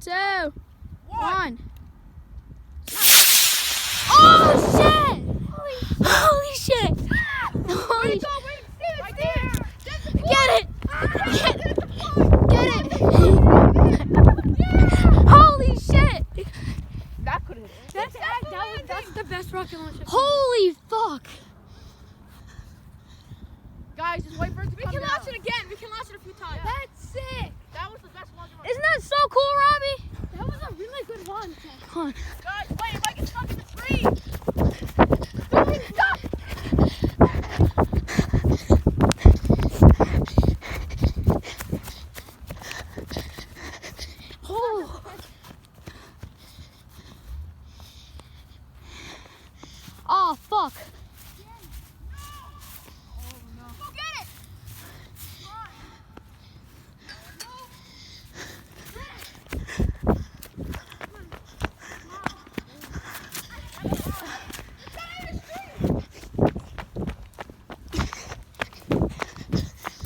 2, 1. Oh shit! Holy shit! Holy shit! Right there! Get it! Get it! Holy shit! That could have hit. That's the best rocket launcher. Holy fuck! Guys, just wait for it to come down. We can launch it again. We can launch it a few times. Yeah. That's sick. That was the best one. Isn't that so cool, Robbie? That was a really good one. Come on. Guys, wait, if I get stuck in the tree. Stop. Oh. Oh fuck. Go get it.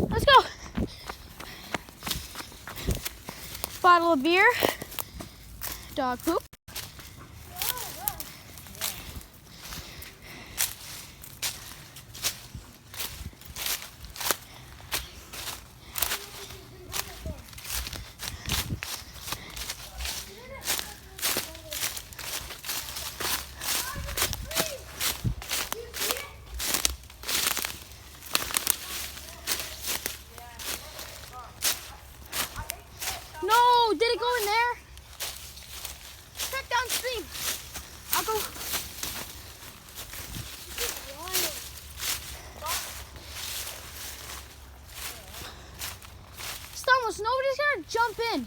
Let's go. Bottle of beer. Dog poop. No, did it go in there? Check downstream. I'll go. Stamos, nobody's gonna jump in.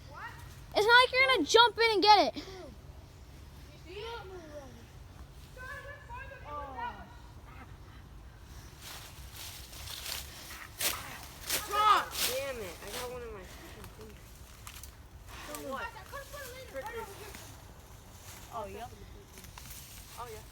What? It's not like you're gonna jump in and get it. Damn it, I got one in my freaking finger. So what? Oh, yeah. Oh, yeah.